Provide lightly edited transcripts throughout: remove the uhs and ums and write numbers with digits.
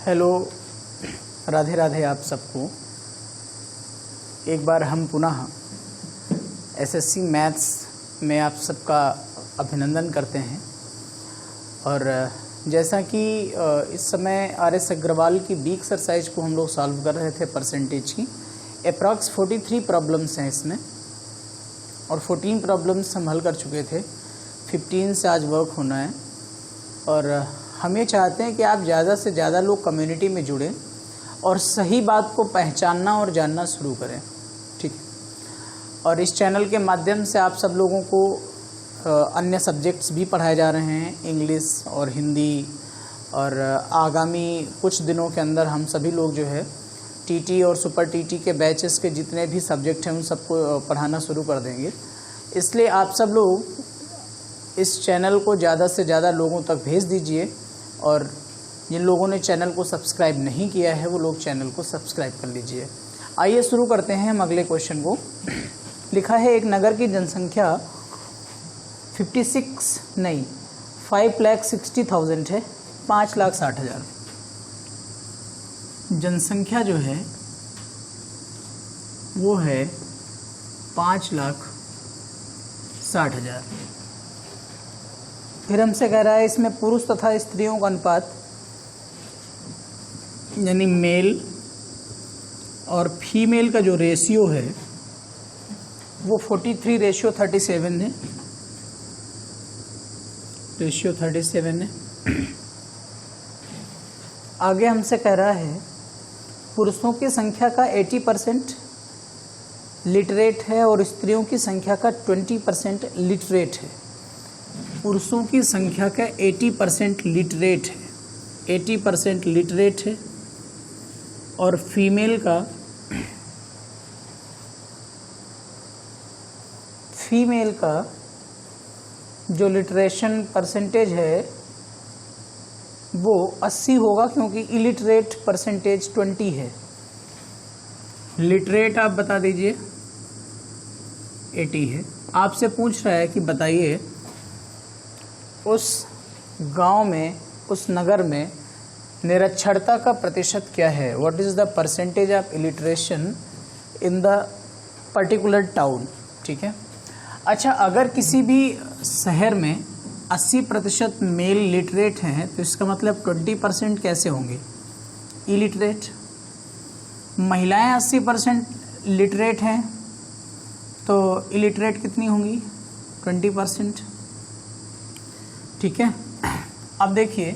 Hello, Radhe Radhe आप सबको। एक बार हम पुनः एसएससी मैथ्स में आप सबका अभिनंदन करते हैं। और जैसा कि इस समय आर.एस. अग्रवाल की बी एक्सरसाइज को हम लोग सॉल्व कर रहे थे परसेंटेज की, अप्रॉक्स 43 प्रॉब्लम्स हैं इसमें और 14 प्रॉब्लम्स हम हल कर चुके थे। 15 से आज वर्क होना है और हम ये चाहते हैं कि आप ज़्यादा से ज़्यादा लोग कम्युनिटी में जुड़ें और सही बात को पहचानना और जानना शुरू करें, ठीक है। और इस चैनल के माध्यम से आप सब लोगों को अन्य सब्जेक्ट्स भी पढ़ाए जा रहे हैं, इंग्लिश और हिंदी। और आगामी कुछ दिनों के अंदर हम सभी लोग जो है टीटी और सुपर टीटी के बैचेस के जितने भी सब्जेक्ट हैं उन सबको पढ़ाना शुरू कर देंगे। इसलिए आप सब लोग इस चैनल को ज़्यादा से ज़्यादा लोगों तक भेज दीजिए और जिन लोगों ने चैनल को सब्सक्राइब नहीं किया है वो लोग चैनल को सब्सक्राइब कर लीजिए। आइए शुरू करते हैं हम अगले क्वेश्चन को। लिखा है एक नगर की जनसंख्या 5,60,000 है, 5,60,000। जनसंख्या जो है वो है 5,60,000। फिर हमसे कह रहा है इसमें पुरुष तथा स्त्रियों का अनुपात यानी मेल और फीमेल का जो रेशियो है वो 43:37 है, रेशियो 37 है। आगे हमसे कह रहा है पुरुषों की संख्या का 80% लिटरेट है और स्त्रियों की संख्या का 20% लिटरेट है। पुरुषों की संख्या का 80% लिटरेट है, 80% लिटरेट है और फीमेल का जो लिटरेशन परसेंटेज है वो 80 होगा क्योंकि इलिटरेट परसेंटेज 20 है। लिटरेट आप बता दीजिए 80 है। आपसे पूछ रहा है कि बताइए उस गांव में, उस नगर में निरक्षरता का प्रतिशत क्या है। What is the percentage of illiteration in the particular town, ठीक है। अच्छा, अगर किसी भी शहर में 80% मेल लिटरेट हैं तो इसका मतलब 20% कैसे होंगे इलिटरेट। महिलाएं 80% लिटरेट हैं तो इलिटरेट कितनी होंगी 20%, ठीक है। अब देखिए,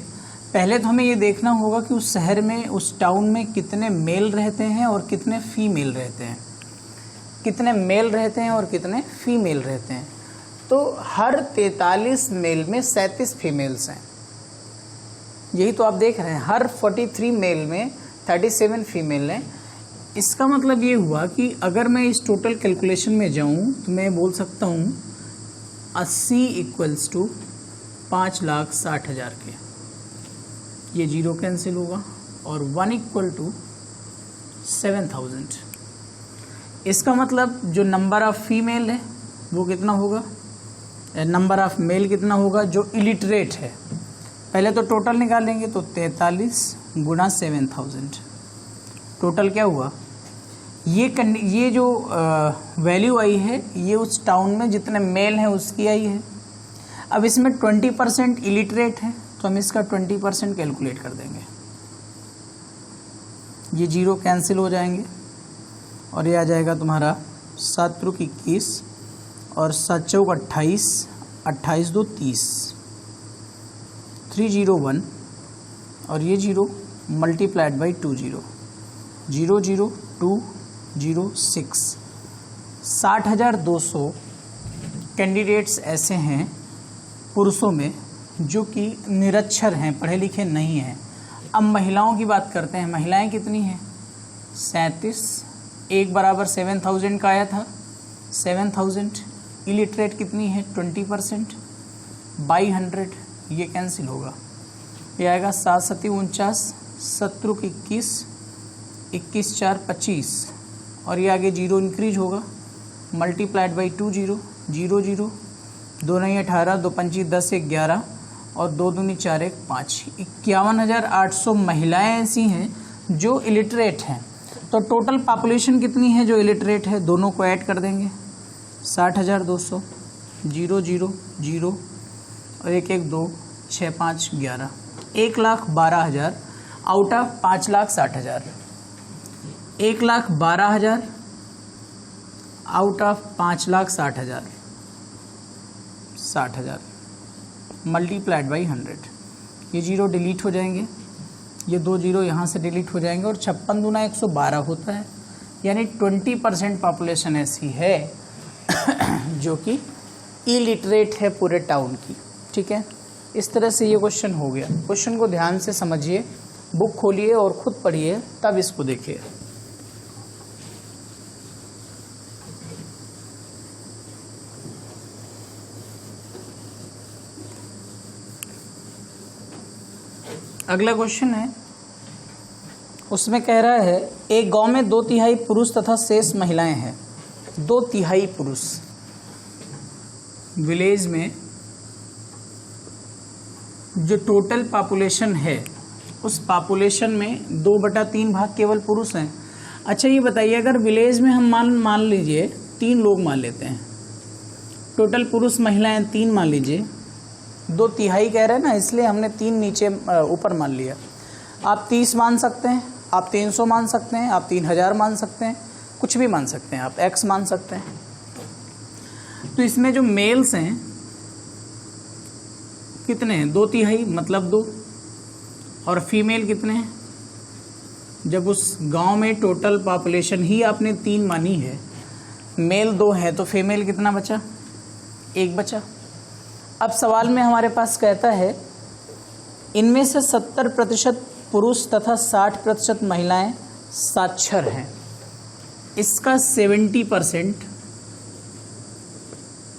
पहले तो हमें ये देखना होगा कि उस शहर में, उस टाउन में कितने मेल रहते हैं और कितने फीमेल रहते हैं, कितने मेल रहते हैं और कितने फीमेल रहते हैं। तो हर 43 मेल में 37 फीमेल्स हैं, यही तो आप देख रहे हैं। हर 43 मेल में 37 फीमेल हैं। इसका मतलब ये हुआ कि अगर मैं इस टोटल कैलकुलेशन में जाऊं तो मैं बोल सकता हूं 80 इक्वल्स टू 5,60,000 के, ये जीरो कैंसिल होगा और 1 इक्वल टू 7,000। इसका मतलब जो नंबर ऑफ फीमेल है वो कितना होगा, नंबर ऑफ मेल कितना होगा जो इलिटरेट है। पहले तो टोटल निकालेंगे तो 43 गुणा 7,000, टोटल क्या हुआ। ये जो वैल्यू आई है ये उस टाउन में जितने मेल हैं उसकी आई है। अब इसमें 20% इलिटरेट है तो हम इसका 20% कैलकुलेट कर देंगे, ये जीरो कैंसिल हो जाएंगे और ये आ जाएगा तुम्हारा 7 × 21 और 7 × 28, 28 × 2 = 30, 301 और ये जीरो मल्टीप्लाइड बाई 2 0, 0 0 2 0 6। 60,200 कैंडिडेट्स ऐसे हैं पुरुषों में जो कि निरक्षर हैं, पढ़े लिखे नहीं हैं। अब महिलाओं की बात करते हैं। महिलाएं कितनी हैं 37, एक बराबर 7,000 का आया था 7,000। इलिटरेट कितनी है 20% बाई 100, ये कैंसिल होगा, ये आएगा 7 × 7 = 49, 7 × 21, 21 × 4 = 25 और ये आगे जीरो इंक्रीज होगा मल्टीप्लाइड बाई 2 0, 0 0, 2 9 18, 2 5 10 11 और 2 दूनी 4 1 5, 51,800 महिलाएं ऐसी हैं जो इलिटरेट हैं। तो टोटल पॉपुलेशन कितनी है जो इलिटरेट है, दोनों को ऐड कर देंगे 60,200, 0 0 0 और 1 1 2 6 5 11, 1,12,000 out of 5,60,000, 1,12,000 out of 5,60,000, 60,000 multiplied by 100। ये 0 डिलीट हो जाएंगे, ये 2 0 यहाँ से डिलीट हो जाएंगे और 56 दूना 112 होता है। यानी 20% पॉपुलेशन ऐसी है जो कि इलिटरेट है पूरे टाउन की। ठीक है, इस तरह से ये क्वेश्चन हो गया। क्वेश्चन को ध्यान से समझिए, बुक खोलिए और खुद पढ़िए, तब इसको देखिए। अगला क्वेश्चन है, उसमें कह रहा है एक गांव में 2/3 पुरुष तथा शेष महिलाएं हैं। 2/3 पुरुष, विलेज में जो टोटल पॉपुलेशन है उस पॉपुलेशन में 2/3 भाग केवल पुरुष हैं। अच्छा ये बताइए, अगर विलेज में हम मान लीजिए 3 लोग मान लेते हैं, टोटल पुरुष महिलाएं 3 मान लीजिए, 2/3 कह रहे हैं ना, इसलिए हमने 3 नीचे ऊपर मान लिया। आप 30 मान सकते हैं, आप 300 मान सकते हैं, आप 3,000 मान सकते हैं, कुछ भी मान सकते हैं, आप x मान सकते हैं। तो इसमें जो मेल्स हैं कितने हैं, 2/3 मतलब 2, और फीमेल कितने हैं। जब उस गांव में टोटल पॉपुलेशन ही आपने 3 मानी है, मेल 2 है तो फीमेल कितना बचा, 1 बचा। अब सवाल में हमारे पास कहता है इनमें से 70% पुरुष तथा 60% महिलाएं साक्षर हैं। इसका 70%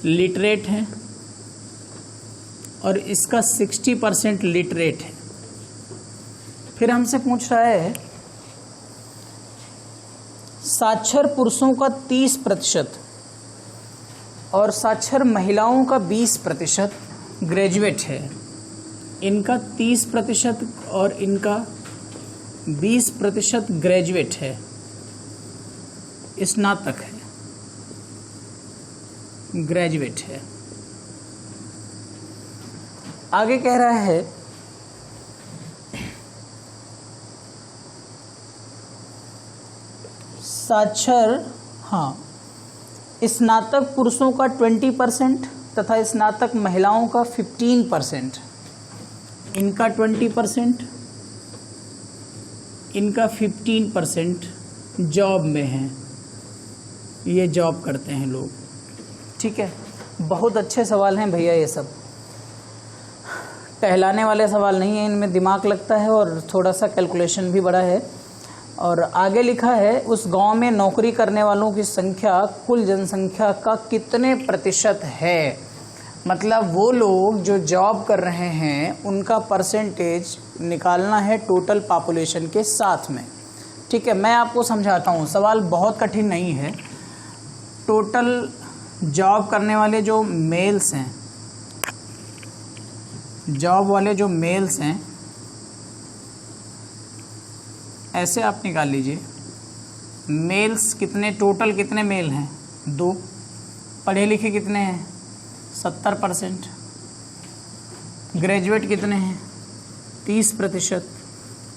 लिटरेट है और इसका 60% लिटरेट है। फिर हमसे पूछ रहा है साक्षर पुरुषों का 30% और साक्षर महिलाओं का 20% ग्रेजुएट है। इनका 30% और इनका 20% ग्रेजुएट है, स्नातक है, ग्रेजुएट है। आगे कह रहा है साक्षर स्नातक पुरुषों का 20% तथा स्नातक महिलाओं का 15%। इनका 20%, इनका 15% जॉब में है, ये जॉब करते हैं लोग। ठीक है, बहुत अच्छे सवाल हैं भैया, ये सब टहलाने वाले सवाल नहीं है, इनमें दिमाग लगता है और थोड़ा सा कैलकुलेशन भी बड़ा है। और आगे लिखा है उस गांव में नौकरी करने वालों की संख्या कुल जनसंख्या का कितने प्रतिशत है। मतलब वो लोग जो जॉब कर रहे हैं उनका परसेंटेज निकालना है टोटल पॉपुलेशन के साथ में। ठीक है, मैं आपको समझाता हूँ, सवाल बहुत कठिन नहीं है। टोटल जॉब करने वाले जो मेल्स हैं, जॉब वाले जो मेल्स हैं, ऐसे आप निकाल लीजिए। मेल्स कितने, टोटल कितने मेल हैं, 2। पढ़े लिखे कितने हैं, 70%। ग्रेजुएट कितने हैं, 30%।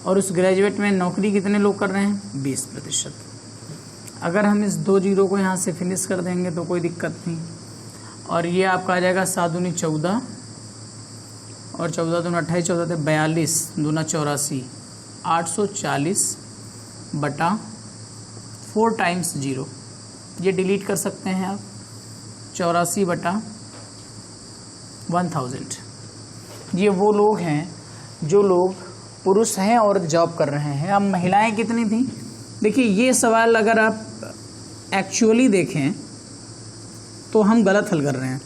और उस ग्रेजुएट में नौकरी कितने लोग कर रहे हैं, 20%। अगर हम इस 2 0 को यहाँ से फिनिश कर देंगे तो कोई दिक्कत नहीं। और ये आपका आ जाएगा 7 दूनी 14 और 14 दूना 28, 14 42, दूना 84, 840 बटा 4 टाइम्स 0। ये डिलीट कर सकते हैं आप, 84 बटा 1000। ये वो लोग हैं जो लोग पुरुष हैं और जॉब कर रहे हैं। अब महिलाएं कितनी थी, देखिए ये सवाल अगर आप एक्चुअली देखें तो हम गलत हल कर रहे हैं,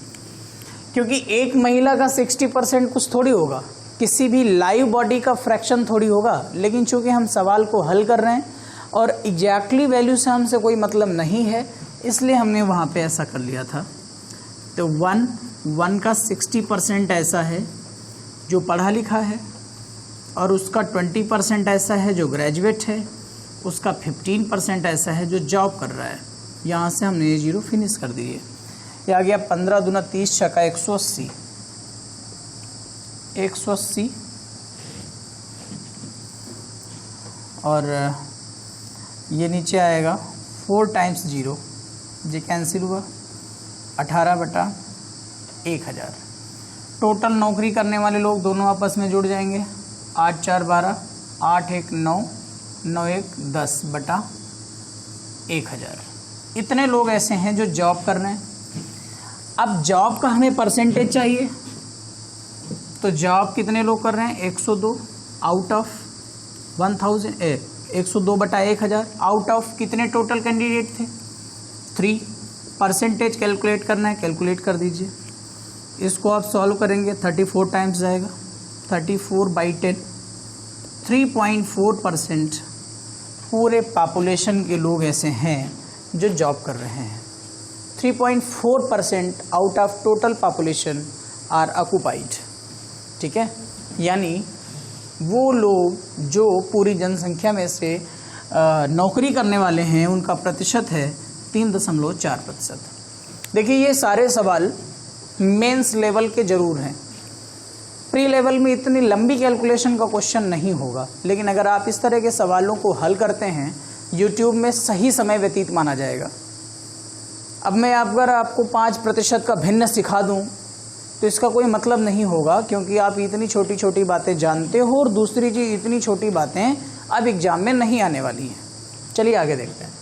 क्योंकि एक महिला का 60% कुछ थोड़ी होगा, किसी भी लाइव बॉडी का फ्रैक्शन थोड़ी होगा। लेकिन चूंकि हम सवाल को हल कर रहे हैं और एग्जैक्टली वैल्यू से हमसे कोई मतलब नहीं है, इसलिए हमने वहाँ पे ऐसा कर लिया था। तो 1 का 60% ऐसा है जो पढ़ा लिखा है, और उसका 20% ऐसा है जो ग्रेजुएट है, उसका 15% ऐसा है जो जॉब कर रहा है। यहाँ से हमने ये 0 फिनिश कर दिए। ये आ गया 15 दूना 30 छक्का 180, 180 और ये नीचे आएगा 4 टाइम्स 0, ये कैंसिल हुआ, 18/1000। टोटल नौकरी करने वाले लोग दोनों आपस में जुड़ जाएंगे, 8 4 12, 8 1 9, 9 1 10/1000। इतने लोग ऐसे हैं जो जॉब कर रहे हैं। अब जॉब का हमें परसेंटेज चाहिए, तो जॉब कितने लोग कर रहे हैं, 102 आउट ऑफ 1000, 102/1000 आउट ऑफ कितने टोटल कैंडिडेट थे, 3। परसेंटेज कैलकुलेट करना है, कैलकुलेट कर दीजिए। इसको आप सॉल्व करेंगे, 34 टाइम्स जाएगा, 34/10, 3.4% पूरे पॉपुलेशन के लोग ऐसे हैं जो जॉब कर रहे हैं। 3.4% out of total population are occupied. ठीक है, यानी वो लोग जो पूरी जनसंख्या में से नौकरी करने वाले हैं उनका प्रतिशत है 3.4%। देखिए ये सारे सवाल मेंस लेवल के जरूर हैं, प्री लेवल में इतनी लंबी कैलकुलेशन का क्वेश्चन नहीं होगा, लेकिन अगर आप इस तरह के सवालों को हल करते हैं यूट्यूब में सही समय व्यतीत माना जाएगा। अब मैं अगर आपको 5% का भिन्न सिखा दूं तो इसका कोई मतलब नहीं होगा, क्योंकि आप इतनी छोटी छोटी बातें जानते हो और दूसरी चीज़ इतनी छोटी बातें अब एग्जाम में नहीं आने वाली हैं। चलिए आगे देखते हैं।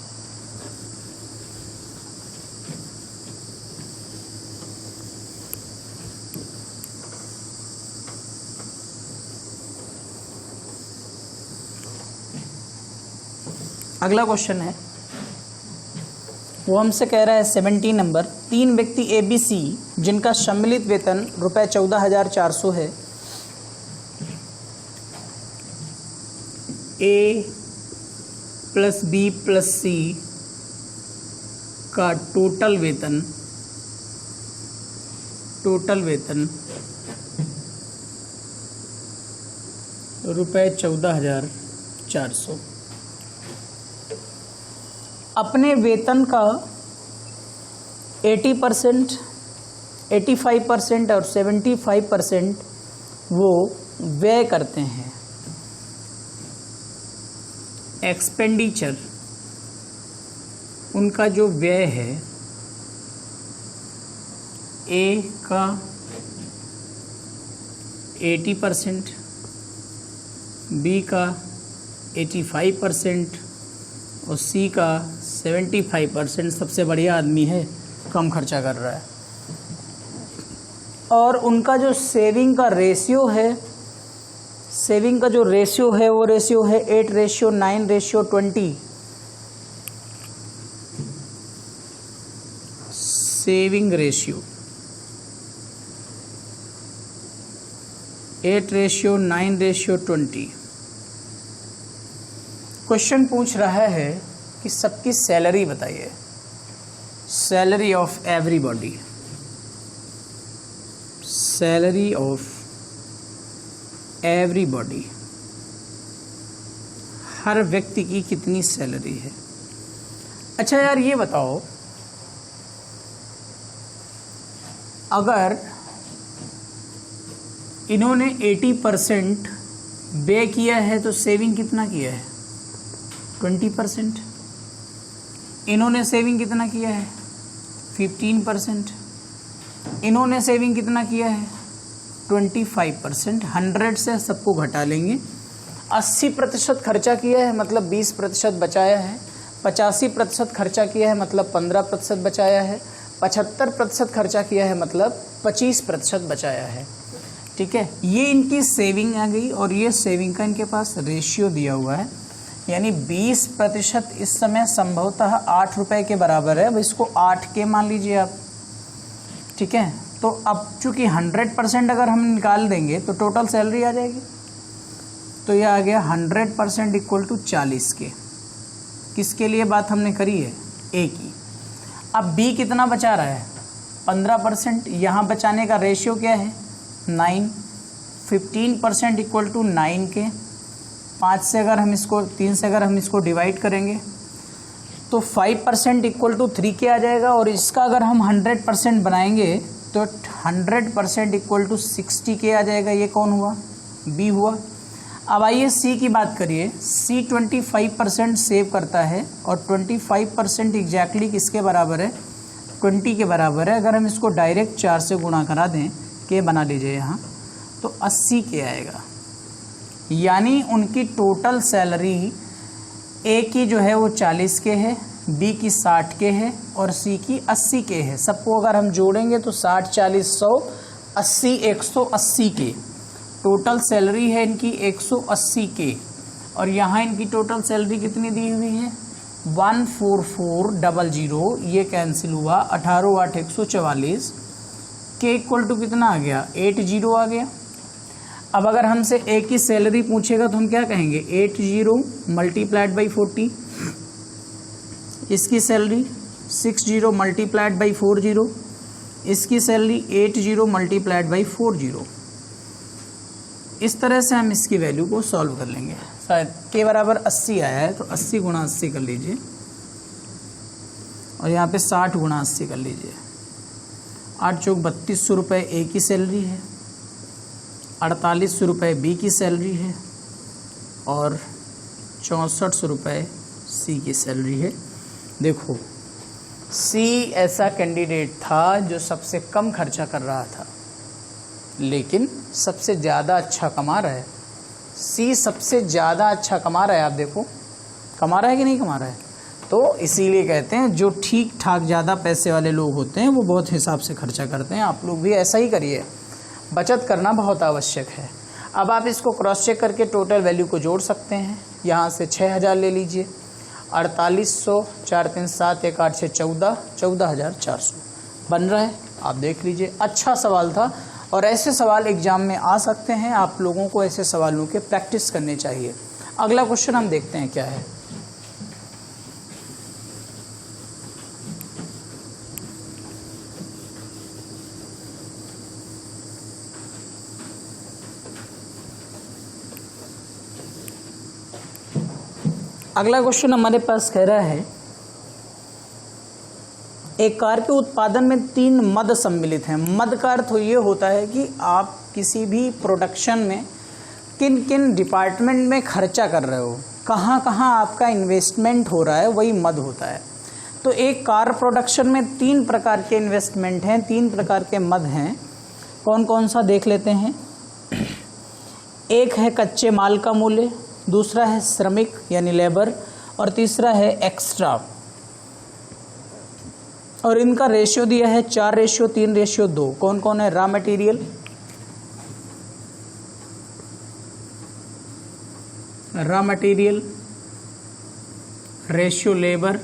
अगला क्वेश्चन है, वो हमसे कह रहा है 17 नंबर, 3 व्यक्ति ABC जिनका सम्मिलित वेतन रुपये 14,400 है, A + B + C का टोटल वेतन रुपये 14,400। अपने वेतन का 80%, 85% और 75% वो व्यय करते हैं। एक्सपेंडिचर, उनका जो व्यय है, ए का 80%, बी का 85% और सी का 75%। सबसे बढ़िया आदमी है, कम खर्चा कर रहा है। और उनका जो सेविंग का रेशियो है, सेविंग का जो रेशियो है वो रेशियो है 8:9:20। Saving ratio 8:9:20। क्वेश्चन पूछ रहा है कि सबकी सैलरी बताइए, salary of everybody, salary of everybody, हर व्यक्ति की कितनी सैलरी है। अच्छा यार ये बताओ, अगर इन्होंने 80% व्यय किया है तो सेविंग कितना किया है, 20%। इन्होंने सेविंग कितना किया है, 15%। इन्होंने सेविंग कितना किया है, 25%। 100 से सबको घटा लेंगे। 80% खर्चा किया है मतलब 20% बचाया है। 85% खर्चा किया है मतलब 15% बचाया है। 75% खर्चा किया है मतलब 25% बचाया है। ठीक है, ये इनकी सेविंग आ गई और ये सेविंग का इनके पास रेशियो दिया हुआ है, यानी 20% इस समय संभवतः 8 रुपए के बराबर है। अब इसको 8 के मान लीजिए आप। ठीक है, तो अब चूंकि 100% अगर हम निकाल देंगे तो टोटल सैलरी आ जाएगी। तो यह आ गया 100% इक्वल टू 40 के। किसके लिए बात हमने करी है, ए की। अब बी कितना बचा रहा है, 15%। यहाँ बचाने का रेशियो क्या है, 9। 15% इक्वल टू 9K। 5 से अगर हम इसको 3 से अगर हम इसको डिवाइड करेंगे तो 5% इक्वल टू 3K आ जाएगा। और इसका अगर हम 100% बनाएंगे तो 100% इक्वल टू 60K आ जाएगा। ये कौन हुआ? बी हुआ। अब आइए सी की बात करिए। सी 25% सेव करता है और 25% एग्जैक्टली किसके बराबर है? 20 के बराबर है। अगर हम इसको डायरेक्ट 4 से गुणा करा दें, के बना लीजिए यहाँ, तो 80K आएगा। यानी उनकी टोटल सैलरी ए की जो है वो 40K है, बी की 60K है और सी की 80K है। सबको अगर हम जोड़ेंगे तो 60 40 100 80 180K टोटल सैलरी है इनकी 180K। और यहाँ इनकी टोटल सैलरी कितनी दी हुई है? 14400। ये कैंसिल हुआ। 18 8 144। के इक्वल टू कितना आ गया? 80 आ गया। अब अगर हमसे ए की सैलरी पूछेगा तो हम क्या कहेंगे? 80 मल्टीप्लाइड बाई 40। इसकी सैलरी 60 मल्टीप्लाइड बाई 40। इसकी सैलरी 80 मल्टीप्लाइड बाई 40। इस तरह से हम इसकी वैल्यू को सॉल्व कर लेंगे। शायद के बराबर 80 आया है तो 80 गुणा 80 कर लीजिए और यहाँ पे 60 गुणा 80 कर लीजिए। 8 चौक 3200 रुपये ए की सैलरी है, 4800 रुपये बी की सैलरी है और 6400 रुपये सी की सैलरी है। देखो सी ऐसा कैंडिडेट था जो सबसे कम खर्चा कर रहा था लेकिन सबसे ज़्यादा अच्छा कमा रहा है। सी सबसे ज़्यादा अच्छा कमा रहा है। आप देखो कमा रहा है कि नहीं कमा रहा है। तो इसीलिए कहते हैं जो ठीक ठाक ज़्यादा पैसे वाले लोग होते हैं वो बहुत हिसाब से खर्चा करते हैं। आप लोग भी ऐसा ही करिए। बचत करना बहुत आवश्यक है। अब आप इसको क्रॉस चेक करके टोटल वैल्यू को जोड़ सकते हैं। यहाँ से 6000 ले लीजिए, 4800, 4 3 7 1 8 6 14, 14400 बन रहा है। आप देख लीजिए। अच्छा सवाल था और ऐसे सवाल एग्जाम में आ सकते हैं। आप लोगों को ऐसे सवालों के प्रैक्टिस करने चाहिए। अगला क्वेश्चन हम देखते हैं क्या है। अगला क्वेश्चन हमारे पास कह रहा है एक कार के उत्पादन में 3 मद सम्मिलित हैं। मद का अर्थ ये होता है कि आप किसी भी प्रोडक्शन में किन किन डिपार्टमेंट में खर्चा कर रहे हो, कहाँ कहाँ आपका इन्वेस्टमेंट हो रहा है, वही मद होता है। तो एक कार प्रोडक्शन में 3 प्रकार के इन्वेस्टमेंट हैं, 3 प्रकार के मद हैं। कौन कौन सा देख लेते हैं। एक है कच्चे माल का मूल्य, दूसरा है श्रमिक यानी लेबर और तीसरा है एक्स्ट्रा। और इनका रेशियो दिया है 4:3:2। कौन कौन है? Raw material, ratio labour,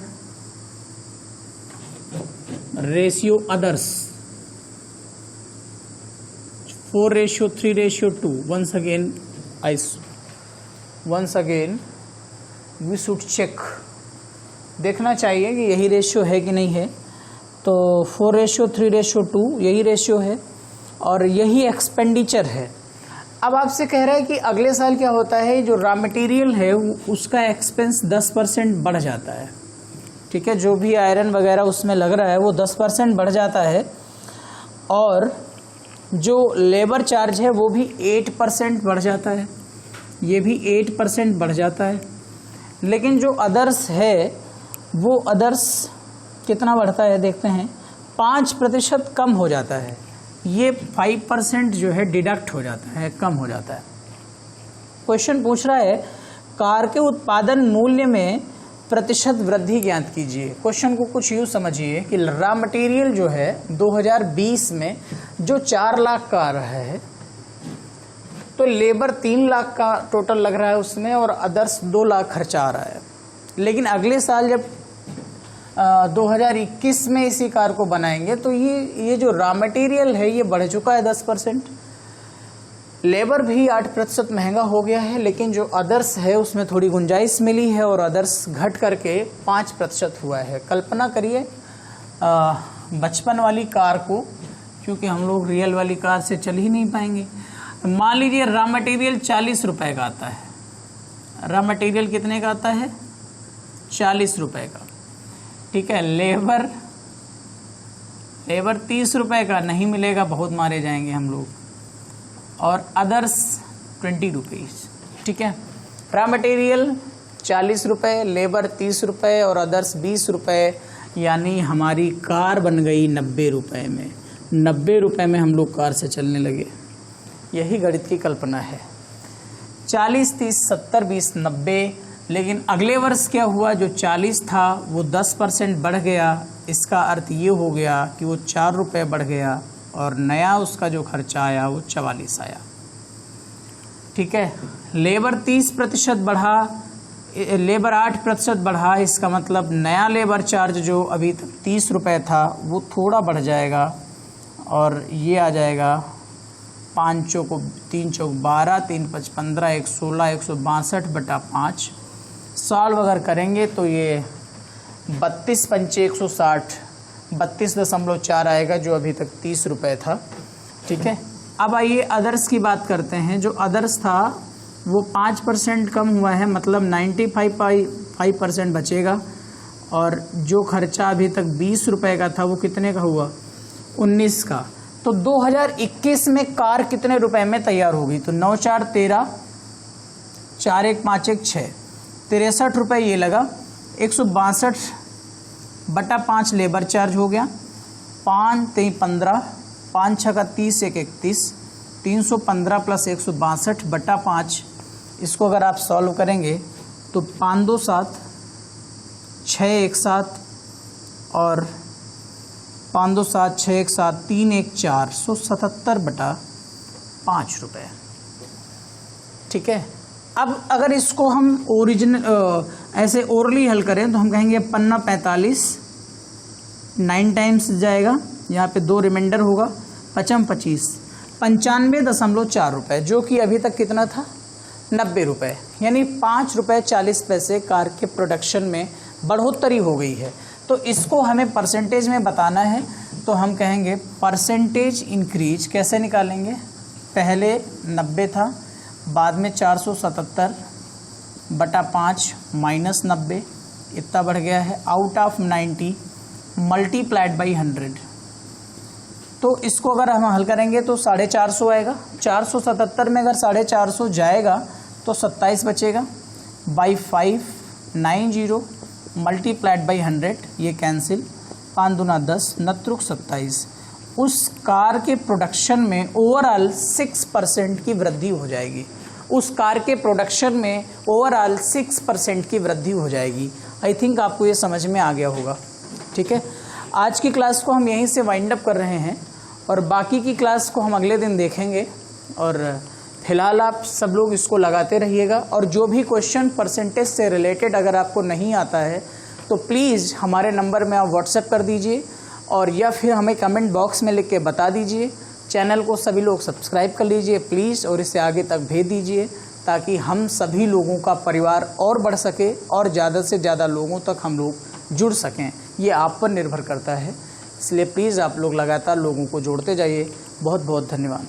ratio others. 4:3:2। once again we should check। देखना चाहिए कि यही रेशियो है कि नहीं है। तो 4:3:2 यही रेशियो है और यही एक्सपेंडिचर है। अब आपसे कह रहा है कि अगले साल क्या होता है, जो रॉ मटेरियल है उसका एक्सपेंस 10% बढ़ जाता है। ठीक है, जो भी आयरन वगैरह उसमें लग रहा है वो 10% बढ़ जाता है और जो लेबर चार्ज है वो भी 8% बढ़ जाता है, ये भी 8% बढ़ जाता है। लेकिन जो अदर्स है वो अदर्स कितना बढ़ता है देखते हैं, 5% कम हो जाता है। ये 5% जो है डिडक्ट हो जाता है, कम हो जाता है। क्वेश्चन पूछ रहा है कार के उत्पादन मूल्य में प्रतिशत वृद्धि ज्ञात कीजिए। क्वेश्चन को कुछ यूँ समझिए कि रॉ मटेरियल जो है 2020 में जो 4 लाख का आ रहा है तो लेबर 3 लाख का टोटल लग रहा है उसमें और अदर्स 2 लाख खर्चा आ रहा है। लेकिन अगले साल जब 2021 में इसी कार को बनाएंगे तो ये जो रॉ मटेरियल है ये बढ़ चुका है 10%, लेबर भी 8% महंगा हो गया है, लेकिन जो अदर्स है उसमें थोड़ी गुंजाइश मिली है और अदर्स घट करके 5% हुआ है। कल्पना करिए बचपन वाली कार को, क्योंकि हम लोग रियल वाली कार से चल ही नहीं पाएंगे, मान लीजिए रॉ मटेरियल 40 रुपए का आता है। रॉ मटेरियल कितने का आता है? 40 रुपए का। ठीक है। लेबर 30 रुपए का नहीं मिलेगा, बहुत मारे जाएंगे हम लोग। और अदर्स 20 रुपीज़। ठीक है। रॉ मटेरियल 40 रुपये, लेबर 30 रुपये और अदर्स 20 रुपये, यानी हमारी कार बन गई 90 रुपये में। 90 रुपये में हम लोग कार से चलने लगे। यही गणित की कल्पना है। 40, 30, 70, 20, 90। लेकिन अगले वर्ष क्या हुआ? जो 40 था वो 10% बढ़ गया। इसका अर्थ ये हो गया कि वो 4 रुपये बढ़ गया और नया उसका जो खर्चा आया वो 44 आया। ठीक है। लेबर 30% बढ़ा, लेबर 8% बढ़ा। इसका मतलब नया लेबर चार्ज जो अभी तक 30 रुपये था वो थोड़ा बढ़ जाएगा और ये आ जाएगा 5 चौक 3 चौक 12, 3 5 15, 116, 162/5। सॉल्व अगर करेंगे तो ये 32 पंचे 160, 32.4 आएगा, जो अभी तक 30 रुपये था। ठीक है। अब आइए अदर्स की बात करते हैं। जो अदर्स था वो 5% कम हुआ है, मतलब 95% बचेगा। और जो खर्चा अभी तक 20 रुपये का था वो कितने का हुआ? 19 का। तो 2021 में कार कितने रुपए में तैयार होगी? तो 9 4 13, 4 1 5 1 6, 63 रुपये ये लगा। 162/5 लेबर चार्ज हो गया। 5 3 15, 5 6 का 30, 1 31, 315 + 162/5। इसको अगर आप सॉल्व करेंगे तो 5 2 7, 6 1 7 और 5 2 7, 6 1 7, 3 1 4, 177/5 रुपये। ठीक है। अब अगर इसको हम ओरिजिनल ऐसे ओरली हल करें तो हम कहेंगे पन्ना 45 9 टाइम्स जाएगा, यहाँ पे 2 रिमाइंडर होगा, 5 25, 95.4 रुपये, जो कि अभी तक कितना था? 90 रुपये। यानी 5 रुपये 40 पैसे कार के प्रोडक्शन में बढ़ोतरी हो गई है। तो इसको हमें परसेंटेज में बताना है, तो हम कहेंगे परसेंटेज इंक्रीज। कैसे निकालेंगे? पहले 90 था, बाद में 477/5 - 90, इतना बढ़ गया है। Out of 90 multiplied by 100। तो इसको अगर हम हल करेंगे तो 450 आएगा। 477 में अगर 450 जाएगा तो 27 बचेगा। बाई 5 90 मल्टीप्लाइड बाई 100, ये कैंसिल। 5 दूना 10, 9 27। उस कार के प्रोडक्शन में ओवरऑल 6% की वृद्धि हो जाएगी। उस कार के प्रोडक्शन में ओवरऑल 6% की वृद्धि हो जाएगी। आई थिंक आपको ये समझ में आ गया होगा। ठीक है। आज की क्लास को हम यहीं से वाइंड अप कर रहे हैं और बाकी की क्लास को हम अगले दिन देखेंगे। और फिलहाल आप सब लोग इसको लगाते रहिएगा। और जो भी क्वेश्चन परसेंटेज से रिलेटेड अगर आपको नहीं आता है तो प्लीज़ हमारे नंबर में आप व्हाट्सएप कर दीजिए और या फिर हमें कमेंट बॉक्स में लिख के बता दीजिए। चैनल को सभी लोग सब्सक्राइब कर लीजिए प्लीज़, और इसे आगे तक भेज दीजिए ताकि हम सभी लोगों का परिवार और बढ़ सके और ज़्यादा से ज़्यादा लोगों तक हम लोग जुड़ सकें। ये आप पर निर्भर करता है, इसलिए प्लीज़ आप लोग लगातार लोगों को जोड़ते जाइए। बहुत बहुत धन्यवाद।